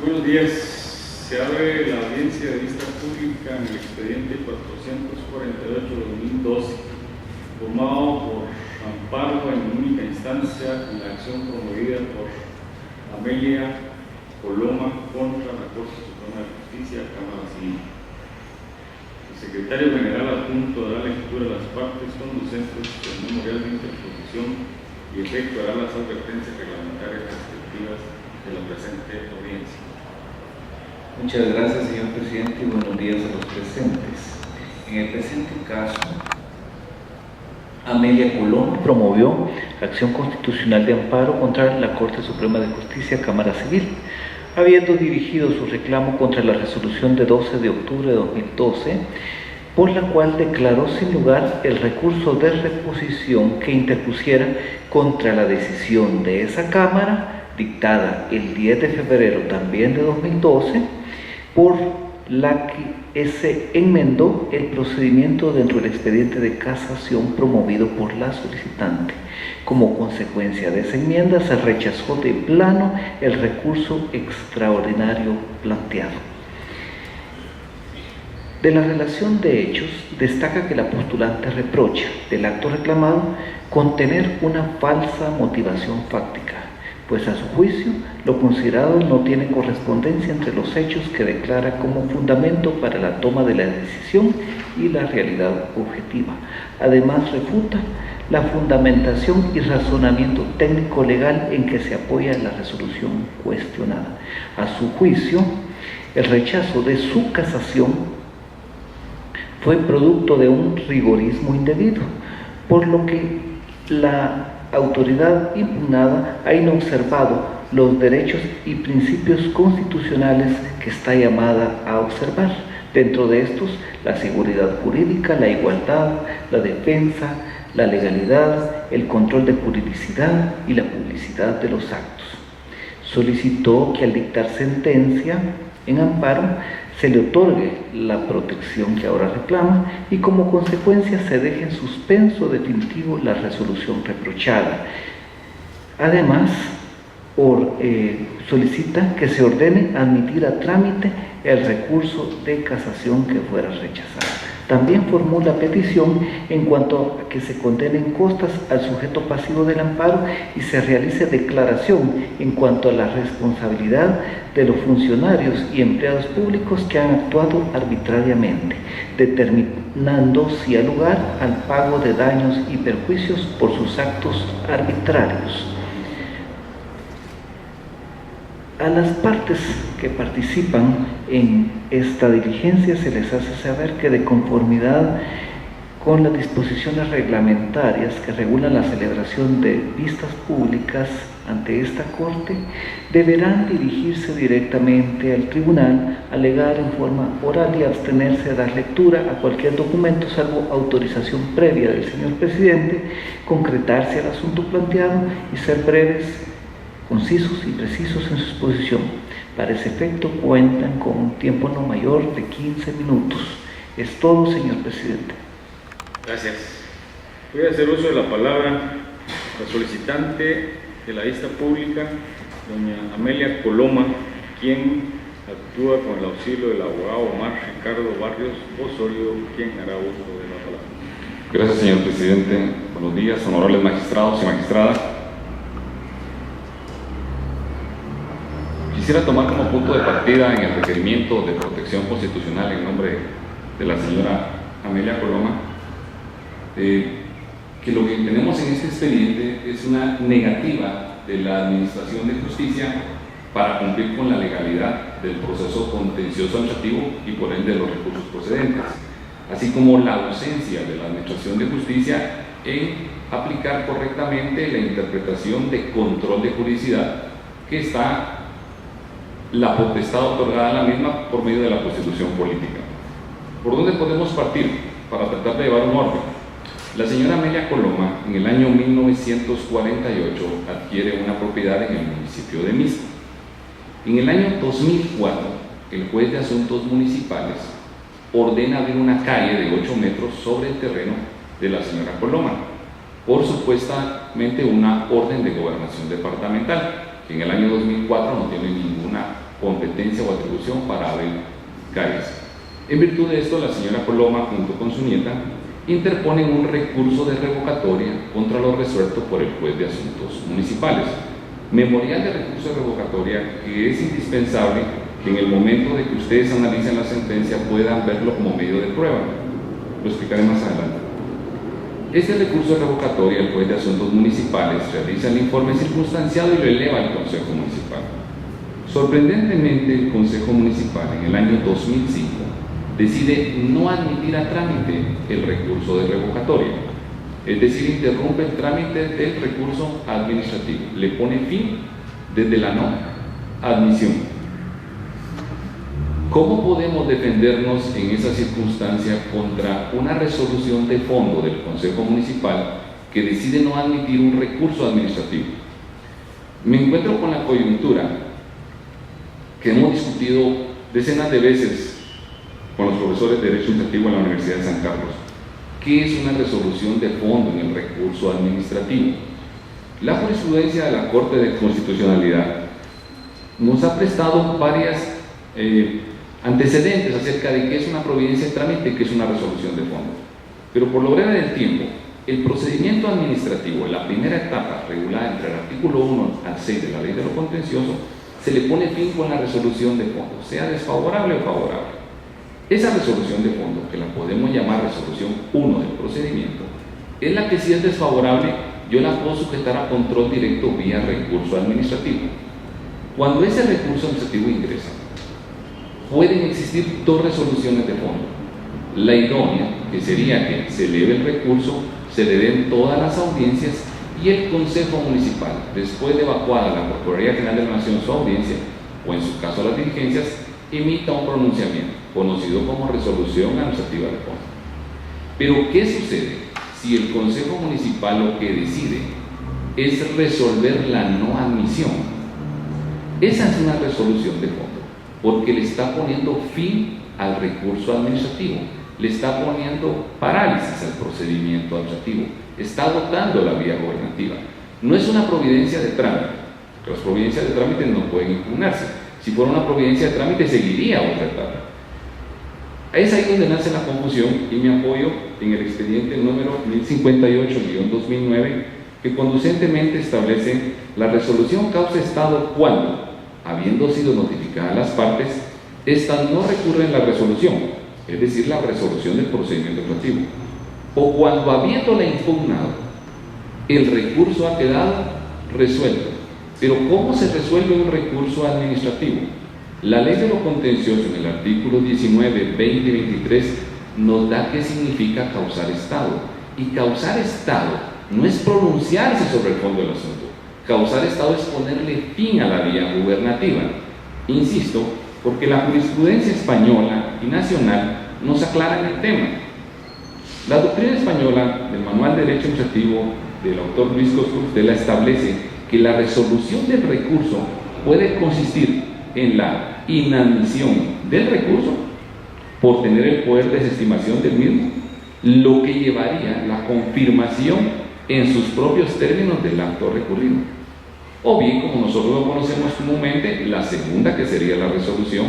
Buenos días. Se abre la audiencia de vista pública en el expediente 448-2012, formado por amparo en única instancia en la acción promovida por Amelia Coloma contra la Corte Suprema de Justicia, Cámara Civil. El secretario general adjunto dará lectura a las partes conducentes del memorial de interposición y efectuará las advertencias reglamentarias respectivas de la presente audiencia. Muchas gracias, señor presidente, y buenos días a los presentes. En el presente caso, Amelia Coloma promovió acción constitucional de amparo contra la Corte Suprema de Justicia, Cámara Civil, habiendo dirigido su reclamo contra la resolución de 12 de octubre de 2012, por la cual declaró sin lugar el recurso de reposición que interpusiera contra la decisión de esa Cámara, dictada el 10 de febrero también de 2012, por la que se enmendó el procedimiento dentro del expediente de casación promovido por la solicitante. Como consecuencia de esa enmienda, se rechazó de plano el recurso extraordinario planteado. De la relación de hechos, destaca que la postulante reprocha del acto reclamado contener una falsa motivación fáctica, pues a su juicio lo considerado no tiene correspondencia entre los hechos que declara como fundamento para la toma de la decisión y la realidad objetiva. Además, refuta la fundamentación y razonamiento técnico-legal en que se apoya la resolución cuestionada. A su juicio, el rechazo de su casación fue producto de un rigorismo indebido, por lo que la autoridad impugnada ha inobservado los derechos y principios constitucionales que está llamada a observar. Dentro de estos, la seguridad jurídica, la igualdad, la defensa, la legalidad, el control de juridicidad y la publicidad de los actos. Solicitó que al dictar sentencia en amparo se le otorgue la protección que ahora reclama y como consecuencia se deje en suspenso definitivo la resolución reprochada. Además, solicita que se ordene admitir a trámite el recurso de casación que fuera rechazado. También formula petición en cuanto a que se condenen costas al sujeto pasivo del amparo y se realice declaración en cuanto a la responsabilidad de los funcionarios y empleados públicos que han actuado arbitrariamente, determinando si ha lugar al pago de daños y perjuicios por sus actos arbitrarios. A las partes que participan en esta diligencia se les hace saber que de conformidad con las disposiciones reglamentarias que regulan la celebración de vistas públicas ante esta Corte, deberán dirigirse directamente al tribunal, alegar en forma oral y abstenerse de dar lectura a cualquier documento salvo autorización previa del señor presidente, concretarse el asunto planteado y ser breves, concisos y precisos en su exposición. Para ese efecto cuentan con un tiempo no mayor de 15 minutos. Es todo, señor presidente. Gracias. Voy a hacer uso de la palabra la solicitante de la vista pública, doña Amelia Coloma, quien actúa con el auxilio del abogado Omar Ricardo Barrios Osorio, quien hará uso de la palabra. Gracias, señor presidente. Buenos días, honorables magistrados y magistradas. Quisiera tomar como punto de partida en el requerimiento de protección constitucional en nombre de la señora Amelia Coloma, que lo que tenemos en este expediente es una negativa de la Administración de Justicia para cumplir con la legalidad del proceso contencioso administrativo y por ende de los recursos procedentes, así como la ausencia de la Administración de Justicia en aplicar correctamente la interpretación de control de juridicidad que está la potestad otorgada a la misma por medio de la Constitución política. ¿Por dónde podemos partir para tratar de llevar un orden? La señora Amelia Coloma en el año 1948 adquiere una propiedad en el municipio de Misco. En el año 2004, el juez de asuntos municipales ordena abrir una calle de 8 metros sobre el terreno de la señora Coloma, por supuestamente una orden de gobernación departamental, que en el año 2004 no tiene ninguna competencia o atribución para Abel Calles. En virtud de esto, la señora Coloma, junto con su nieta, interponen un recurso de revocatoria contra lo resuelto por el juez de asuntos municipales. Memorial de recurso de revocatoria que es indispensable que en el momento de que ustedes analicen la sentencia puedan verlo como medio de prueba. Lo explicaré más adelante. Este recurso de revocatoria, el juez de asuntos municipales realiza el informe circunstanciado y lo eleva al Consejo Municipal. Sorprendentemente, el Consejo Municipal en el año 2005 decide no admitir a trámite el recurso de revocatoria, es decir, interrumpe el trámite del recurso administrativo, le pone fin desde la no admisión. ¿Cómo podemos defendernos en esa circunstancia contra una resolución de fondo del Consejo Municipal que decide no admitir un recurso administrativo? Me encuentro con la coyuntura que hemos discutido decenas de veces con los profesores de Derecho Administrativo en la Universidad de San Carlos. ¿Qué es una resolución de fondo en el recurso administrativo? La jurisprudencia de la Corte de Constitucionalidad nos ha prestado varias antecedentes acerca de qué es una providencia de trámite y qué es una resolución de fondo. Pero por lo breve del tiempo, el procedimiento administrativo, la primera etapa regulada entre el artículo 1 al 6 de la Ley de lo Contencioso, se le pone fin con la resolución de fondo, sea desfavorable o favorable. Esa resolución de fondo, que la podemos llamar resolución 1 del procedimiento, es la que si es desfavorable, yo la puedo sujetar a control directo vía recurso administrativo. Cuando ese recurso administrativo ingresa, pueden existir dos resoluciones de fondo. La idónea, que sería que se eleve el recurso, se le den todas las audiencias y el Consejo Municipal, después de evacuada la Procuraduría General de la Nación su audiencia, o en su caso las diligencias, emita un pronunciamiento, conocido como resolución administrativa de fondo. Pero, ¿qué sucede si el Consejo Municipal lo que decide es resolver la no admisión? Esa es una resolución de fondo, porque le está poniendo fin al recurso administrativo, le está poniendo parálisis al procedimiento administrativo, está agotando la vía gobernativa. No es una providencia de trámite, porque las providencias de trámite no pueden impugnarse. Si fuera una providencia de trámite, seguiría otra etapa. Es ahí donde nace la confusión y me apoyo en el expediente número 1058-2009, que conducentemente establece la resolución causa estado cuando, habiendo sido notificadas las partes, estas no recurren la resolución, es decir, la resolución del procedimiento administrativo, o cuando, habiéndola impugnado, el recurso ha quedado resuelto. Pero ¿cómo se resuelve un recurso administrativo? La Ley de lo Contencioso, en el artículo 19, 20 y 23, nos da qué significa causar estado. Y causar estado no es pronunciarse sobre el fondo del asunto. Causar estado es ponerle fin a la vía gubernativa. Insisto, porque la jurisprudencia española y nacional nos aclaran el tema. La doctrina española del Manual de Derecho Administrativo del autor Luis Coscultela establece que la resolución del recurso puede consistir en la inadmisión del recurso por tener el poder de desestimación del mismo, lo que llevaría la confirmación en sus propios términos del acto recurrido. O bien, como nosotros lo conocemos comúnmente, la segunda, que sería la resolución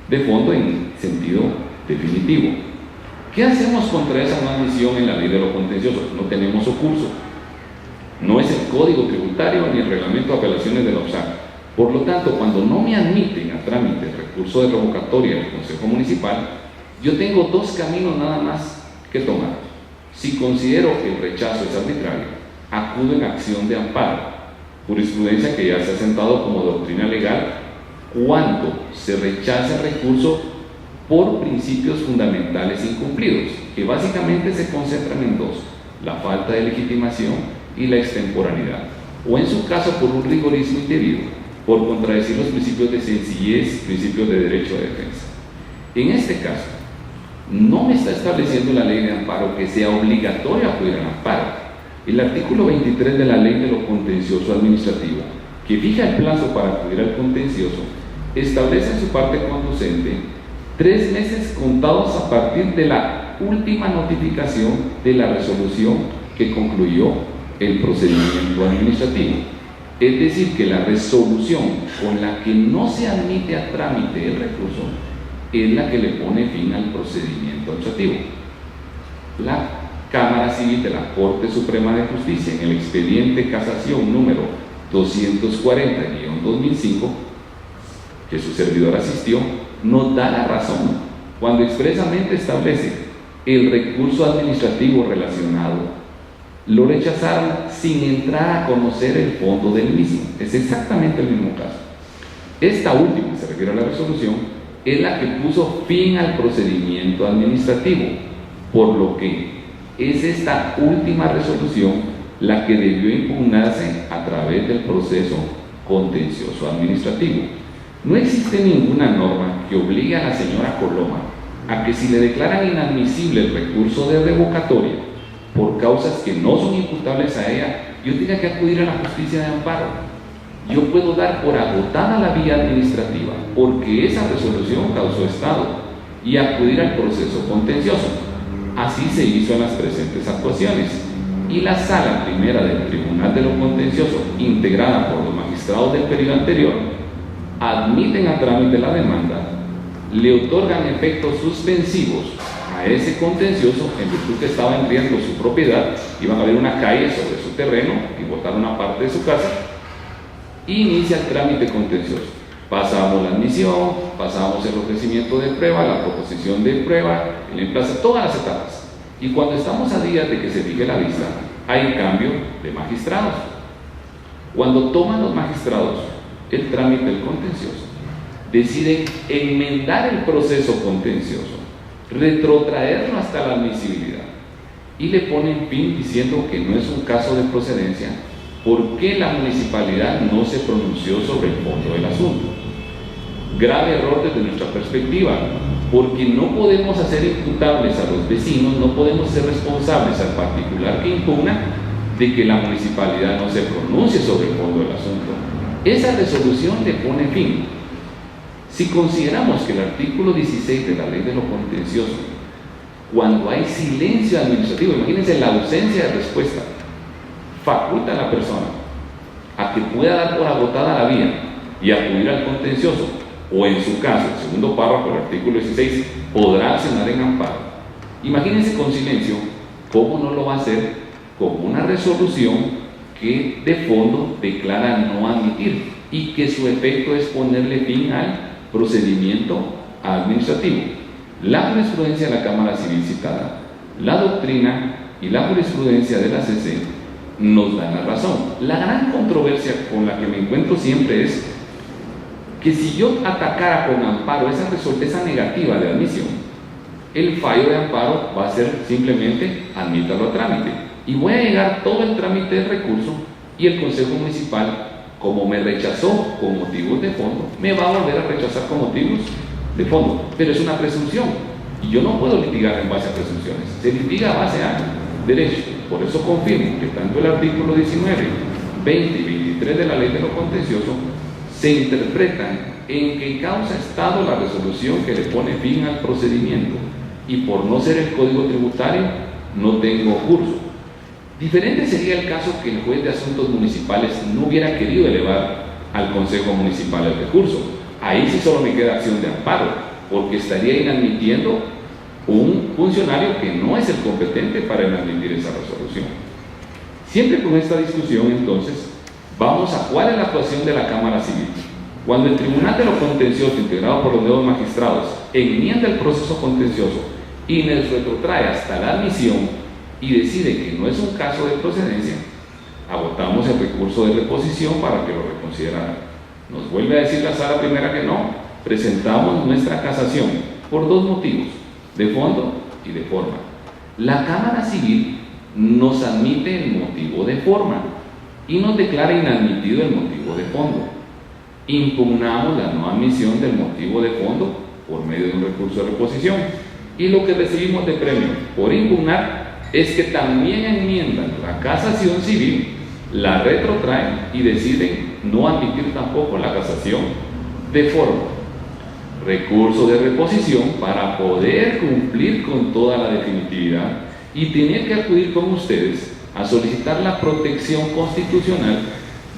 de fondo en sentido definitivo. ¿Qué hacemos contra esa no admisión en la Ley de lo Contencioso? No tenemos ocurso. No es el Código Tributario ni el Reglamento de Apelaciones de la OPSAC. Por lo tanto, cuando no me admiten a trámite el recurso de revocatoria del Consejo Municipal, yo tengo dos caminos nada más que tomar. Si considero que el rechazo es arbitrario, acudo en acción de amparo, jurisprudencia que ya se ha sentado como doctrina legal cuando se rechaza el recurso por principios fundamentales incumplidos, que básicamente se concentran en dos: la falta de legitimación y la extemporaneidad, o en su caso por un rigorismo indebido, por contradecir los principios de sencillez, principios de derecho de defensa. En este caso, no me está estableciendo la ley de amparo que sea obligatorio acudir al amparo. El artículo 23 de la Ley de lo Contencioso Administrativo, que fija el plazo para acudir al contencioso, establece en su parte conducente 3 meses contados a partir de la última notificación de la resolución que concluyó el procedimiento administrativo. Es decir, que la resolución con la que no se admite a trámite el recurso es la que le pone fin al procedimiento administrativo. La Cámara Civil de la Corte Suprema de Justicia, en el expediente casación número 240-2005, que su servidor asistió, nos da la razón cuando expresamente establece el recurso administrativo relacionado lo rechazaron sin entrar a conocer el fondo del mismo. Es exactamente el mismo caso. Esta última, se refiere a la resolución, es la que puso fin al procedimiento administrativo, por lo que es esta última resolución la que debió impugnarse a través del proceso contencioso administrativo. No existe ninguna norma que obligue a la señora Coloma a que si le declaran inadmisible el recurso de revocatoria por causas que no son imputables a ella, yo tenga que acudir a la justicia de amparo. Yo puedo dar por agotada la vía administrativa porque esa resolución causó estado y acudir al proceso contencioso. Así se hizo en las presentes actuaciones, y la Sala Primera del Tribunal de lo Contencioso, integrada por los magistrados del periodo anterior, admiten a trámite la demanda, le otorgan efectos suspensivos a ese contencioso en virtud que estaba en riesgo su propiedad, iban a abrir una calle sobre su terreno y botar una parte de su casa, y inicia el trámite contencioso. Pasamos la admisión, pasamos el ofrecimiento de prueba, la proposición de prueba, el emplazo, todas las etapas. Y cuando estamos a días de que se fije la vista, hay cambio de magistrados. Cuando toman los magistrados el trámite del contencioso, deciden enmendar el proceso contencioso, retrotraerlo hasta la admisibilidad y le ponen fin diciendo que no es un caso de procedencia porque la municipalidad no se pronunció sobre el fondo del asunto. Grave error desde nuestra perspectiva, porque no podemos hacer imputables a los vecinos, no podemos ser responsables al particular que impugna de que la municipalidad no se pronuncie sobre el fondo del asunto. Esa resolución le pone fin. Si consideramos que el artículo 16 de la Ley de lo Contencioso, cuando hay silencio administrativo, imagínense la ausencia de respuesta, faculta a la persona a que pueda dar por agotada la vía y acudir al contencioso, o en su caso, el segundo párrafo del artículo 16, podrá accionar en amparo. Imagínense con silencio, ¿cómo no lo va a hacer con una resolución que de fondo declara no admitir y que su efecto es ponerle fin al procedimiento administrativo? La jurisprudencia de la Cámara Civil citada, la doctrina y la jurisprudencia de la CC nos dan la razón. La gran controversia con la que me encuentro siempre es que si yo atacara con amparo esa negativa de admisión, el fallo de amparo va a ser simplemente admítalo a trámite y voy a llegar todo el trámite del recurso y el Consejo Municipal, como me rechazó con motivos de fondo, me va a volver a rechazar con motivos de fondo, pero es una presunción y yo no puedo litigar en base a presunciones, se litiga a base a derecho. Por eso confirmo que tanto el artículo 19, 20 y 23 de la Ley de lo Contencioso se interpretan en que causa estado la resolución que le pone fin al procedimiento y por no ser el Código Tributario no tengo curso. Diferente sería el caso que el juez de asuntos municipales no hubiera querido elevar al Consejo Municipal el recurso. Ahí sí solo me queda acción de amparo, porque estaría inadmitiendo un funcionario que no es el competente para inadmitir esa resolución. Siempre con esta discusión, entonces, vamos a cuál es la actuación de la Cámara Civil. Cuando el Tribunal de lo Contencioso, integrado por los nuevos magistrados, enmienda el proceso contencioso y nos retrotrae hasta la admisión y decide que no es un caso de procedencia, agotamos el recurso de reposición para que lo reconsideraran. Nos vuelve a decir la Sala Primera que no, presentamos nuestra casación por dos motivos, de fondo y de forma. La Cámara Civil nos admite el motivo de forma y nos declara inadmitido el motivo de fondo. Impugnamos la no admisión del motivo de fondo por medio de un recurso de reposición y lo que recibimos de premio por impugnar es que también enmiendan la casación civil, la retrotraen y deciden no admitir tampoco la casación de forma. Recurso de reposición para poder cumplir con toda la definitividad y tener que acudir con ustedes a solicitar la protección constitucional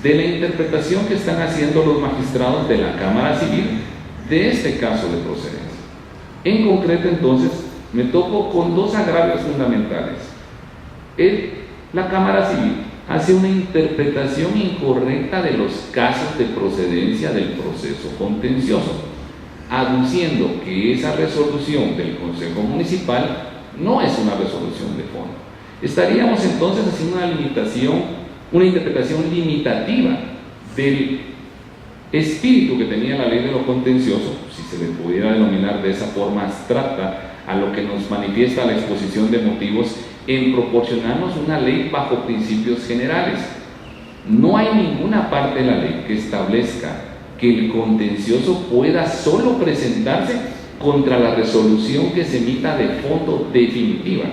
de la interpretación que están haciendo los magistrados de la Cámara Civil de este caso de procedencia. En concreto, entonces, me topo con dos agravios fundamentales. La Cámara Civil hace una interpretación incorrecta de los casos de procedencia del proceso contencioso, aduciendo que esa resolución del Consejo Municipal no es una resolución de fondo. Estaríamos entonces haciendo una interpretación limitativa del espíritu que tenía la ley de lo contencioso, si se le pudiera denominar de esa forma abstracta a lo que nos manifiesta la exposición de motivos, en proporcionarnos una ley bajo principios generales. No hay ninguna parte de la ley que establezca que el contencioso pueda solo presentarse contra la resolución que se emita de fondo definitiva.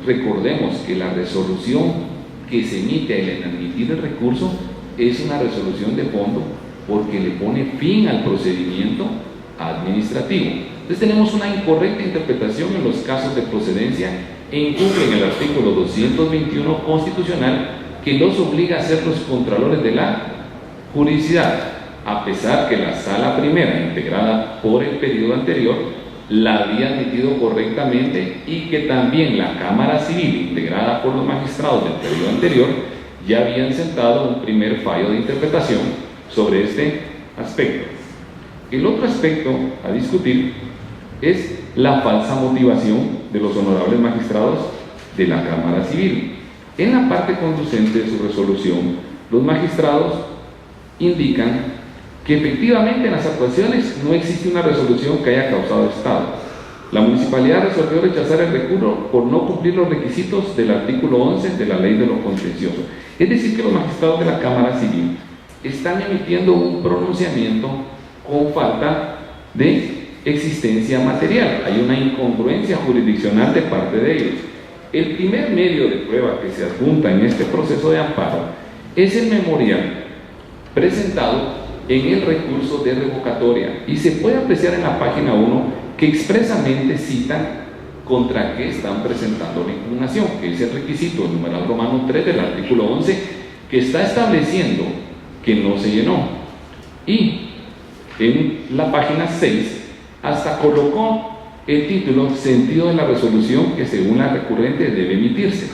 Recordemos que la resolución que se emite al admitir el recurso es una resolución de fondo porque le pone fin al procedimiento administrativo. Entonces tenemos una incorrecta interpretación en los casos de procedencia e incumplen el artículo 221 constitucional que los obliga a ser los contralores de la juridicidad, a pesar que la Sala Primera, integrada por el periodo anterior, la había admitido correctamente y que también la Cámara Civil, integrada por los magistrados del periodo anterior, ya habían sentado un primer fallo de interpretación sobre este aspecto. El otro aspecto a discutir es la falsa motivación de los honorables magistrados de la Cámara Civil. En la parte conducente de su resolución, los magistrados indican que efectivamente en las actuaciones no existe una resolución que haya causado estado. La municipalidad resolvió rechazar el recurso por no cumplir los requisitos del artículo 11 de la ley de lo contencioso. Es decir, que los magistrados de la Cámara Civil están emitiendo un pronunciamiento con falta de existencia material. Hay una incongruencia jurisdiccional de parte de ellos. El primer medio de prueba que se adjunta en este proceso de amparo es el memorial presentado en el recurso de revocatoria y se puede apreciar en la página 1 que expresamente citan contra qué están presentando la impugnación, que es el requisito, el numeral romano 3 del artículo 11, que está estableciendo que no se llenó. Y en la página 6 hasta colocó el título sentido de la resolución que según la recurrente debe emitirse.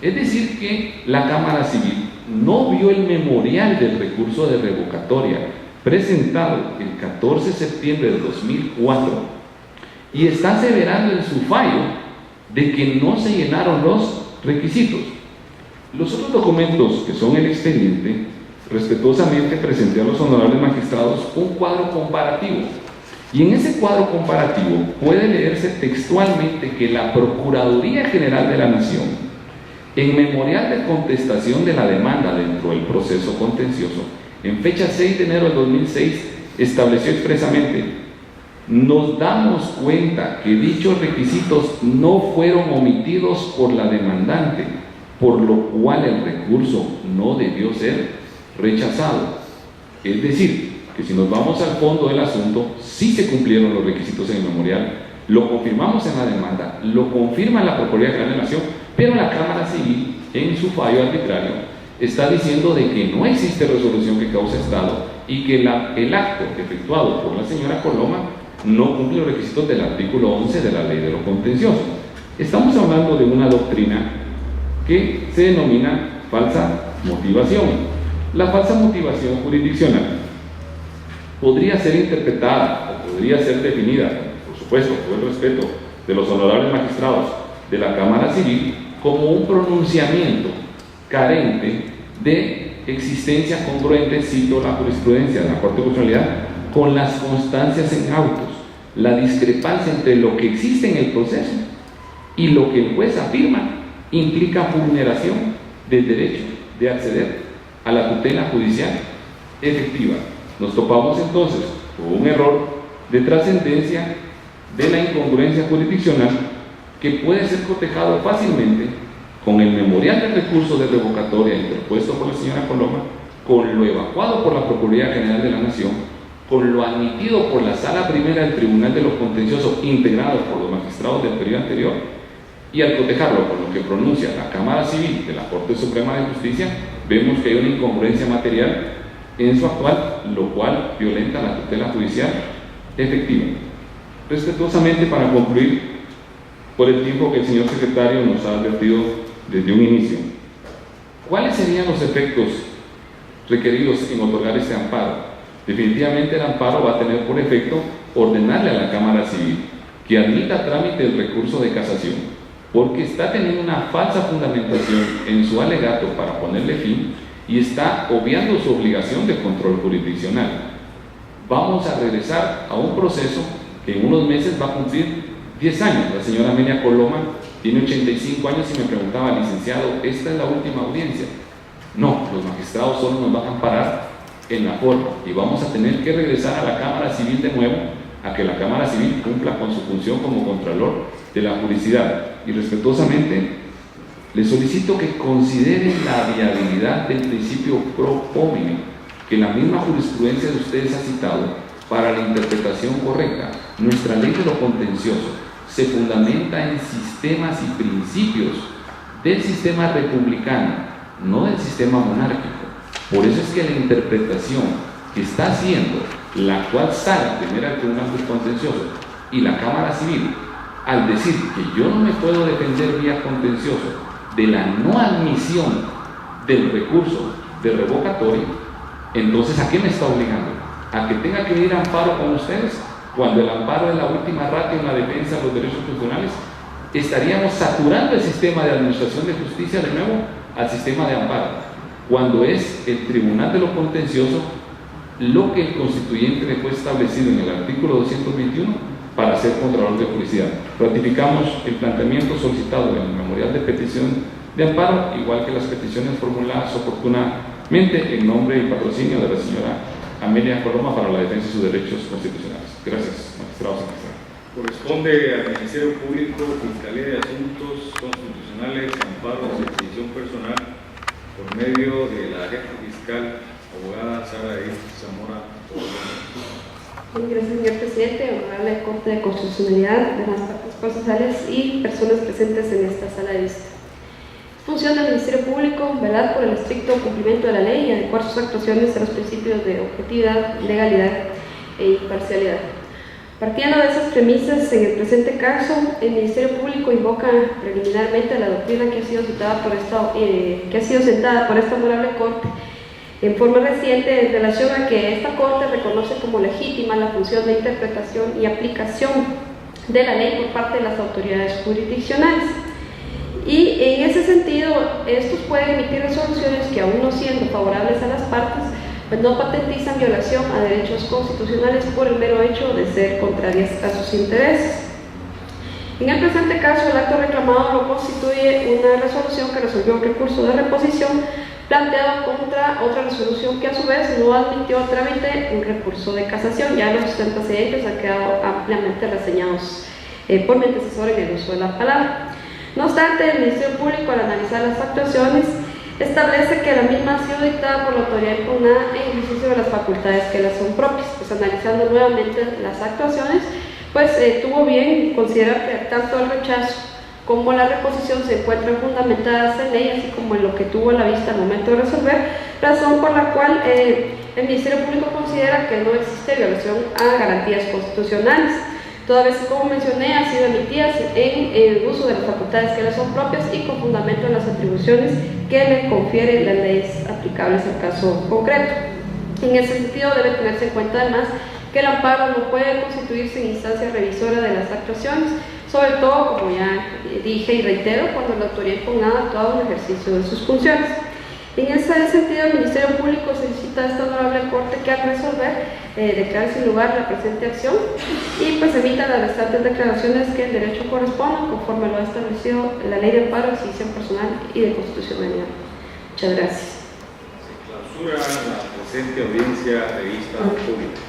Es decir que la Cámara Civil no vio el memorial del recurso de revocatoria presentado el 14 de septiembre de 2004 y está aseverando en su fallo de que no se llenaron los requisitos. Los otros documentos que son el expediente, respetuosamente presenté a los honorables magistrados un cuadro comparativo. Y en ese cuadro comparativo puede leerse textualmente que la Procuraduría General de la Nación, en memorial de contestación de la demanda dentro del proceso contencioso, en fecha 6 de enero del 2006, estableció expresamente: nos damos cuenta que dichos requisitos no fueron omitidos por la demandante, por lo cual el recurso no debió ser rechazado. Es decir, que si nos vamos al fondo del asunto, sí se cumplieron los requisitos en el memorial, lo confirmamos en la demanda, lo confirma la Procuraduría General de la Nación, pero la Cámara Civil, en su fallo arbitrario, está diciendo de que no existe resolución que cause estado y que el acto efectuado por la señora Coloma no cumple los requisitos del artículo 11 de la ley de lo contencioso. Estamos hablando de una doctrina que se denomina falsa motivación. La falsa motivación jurisdiccional podría ser interpretada o podría ser definida, por supuesto, con el respeto de los honorables magistrados de la Cámara Civil, como un pronunciamiento carente de existencia congruente, cito la jurisprudencia de la Corte de Constitucionalidad, con las constancias en autos, la discrepancia entre lo que existe en el proceso y lo que el juez afirma implica vulneración del derecho de acceder a la tutela judicial efectiva. Nos topamos entonces con un error de trascendencia de la incongruencia jurisdiccional que puede ser cotejado fácilmente con el memorial del recurso de revocatoria interpuesto por la señora Coloma, con lo evacuado por la Procuraduría General de la Nación, con lo admitido por la Sala Primera del Tribunal de lo Contencioso, integrado por los magistrados del periodo anterior, y al cotejarlo con lo que pronuncia la Cámara Civil de la Corte Suprema de Justicia, vemos que hay una incongruencia material en su actual, lo cual violenta la tutela judicial efectiva. Respetuosamente, para concluir, por el tiempo que el señor secretario nos ha advertido desde un inicio, ¿cuáles serían los efectos requeridos en otorgar este amparo? Definitivamente el amparo va a tener por efecto ordenarle a la Cámara Civil que admita trámite el recurso de casación, porque está teniendo una falsa fundamentación en su alegato para ponerle fin y está obviando su obligación de control jurisdiccional. Vamos a regresar a un proceso que en unos meses va a cumplir 10 años. La señora Amelia Coloma tiene 85 años y me preguntaba, licenciado, ¿esta es la última audiencia? No, los magistrados solo nos van a amparar en la forma y vamos a tener que regresar a la Cámara Civil de nuevo a que la Cámara Civil cumpla con su función como contralor de la publicidad. Y respetuosamente les solicito que consideren la viabilidad del principio pro hominem que la misma jurisprudencia de ustedes ha citado para la interpretación correcta. Nuestra ley de lo contencioso se fundamenta en sistemas y principios del sistema republicano, no del sistema monárquico. Por eso es que la interpretación que está haciendo la actual sala primera del Tribunal Contencioso y la Cámara Civil, al decir que yo no me puedo defender vía contencioso de la no admisión del recurso de revocatorio, entonces ¿a qué me está obligando? ¿A que tenga que ir a amparo con ustedes? Cuando el amparo es la última ratio en la defensa de los derechos constitucionales, estaríamos saturando el sistema de administración de justicia de nuevo al sistema de amparo, cuando es el Tribunal de lo Contencioso lo que el constituyente dejó establecido en el artículo 221 para ser contralor de publicidad. Ratificamos el planteamiento solicitado en el memorial de petición de amparo, igual que las peticiones formuladas oportunamente en nombre y patrocinio de la señora Amelia Coloma para la defensa de sus derechos constitucionales. Gracias, magistrados y magistradas. Corresponde al Ministerio Público, Fiscalía de Asuntos Constitucionales, amparos de exhibición personal por medio de la jefa fiscal, abogada Sara Zamora. Gracias, señor presidente, honorable Corte de Constitucionalidad, demás partes procesales y personas presentes en esta sala de vista. Es función del Ministerio Público velar por el estricto cumplimiento de la ley y adecuar sus actuaciones a los principios de objetividad, legalidad e imparcialidad. Partiendo de esas premisas, en el presente caso, el Ministerio Público invoca preliminarmente la doctrina que ha sido sentada por esta honorable Corte en forma reciente en relación a que esta Corte reconoce como legítima la función de interpretación y aplicación de la ley por parte de las autoridades jurisdiccionales. Y en ese sentido, estos pueden emitir resoluciones que, aún no siendo favorables a las partes, pues no patentizan violación a derechos constitucionales por el mero hecho de ser contrarias a sus intereses. En el presente caso, el acto reclamado no constituye una resolución que resolvió un recurso de reposición planteado contra otra resolución que a su vez no admitió a trámite un recurso de casación. Ya los antecedentes han quedado ampliamente reseñados por mi antecesor en el uso de la palabra. No obstante, el Ministerio Público, al analizar las actuaciones, establece que la misma ha sido dictada por la autoridad impugnada en ejercicio de las facultades que las son propias. Pues analizando nuevamente las actuaciones, pues tuvo bien considerar que tanto el rechazo como la reposición se encuentran fundamentadas en ley, así como en lo que tuvo a la vista al momento de resolver, razón por la cual el Ministerio Público considera que no existe violación a garantías constitucionales, toda vez que, como mencioné, han sido emitidas en el uso de las facultades que les son propias y con fundamento en las atribuciones que le confieren las leyes aplicables al caso concreto. En ese sentido, debe tenerse en cuenta además que el amparo no puede constituirse en instancia revisora de las actuaciones, sobre todo, como ya dije y reitero, cuando la autoridad impugnada ha actuado en el ejercicio de sus funciones. En ese sentido, el Ministerio Público solicita a esta honorable Corte que, al resolver, declare sin lugar la presente acción y pues emita las restantes declaraciones que el derecho corresponda, conforme lo ha establecido la Ley de Amparo, Exhibición Personal y de Constitucionalidad. Muchas gracias. Se clausura la presente audiencia de vista pública.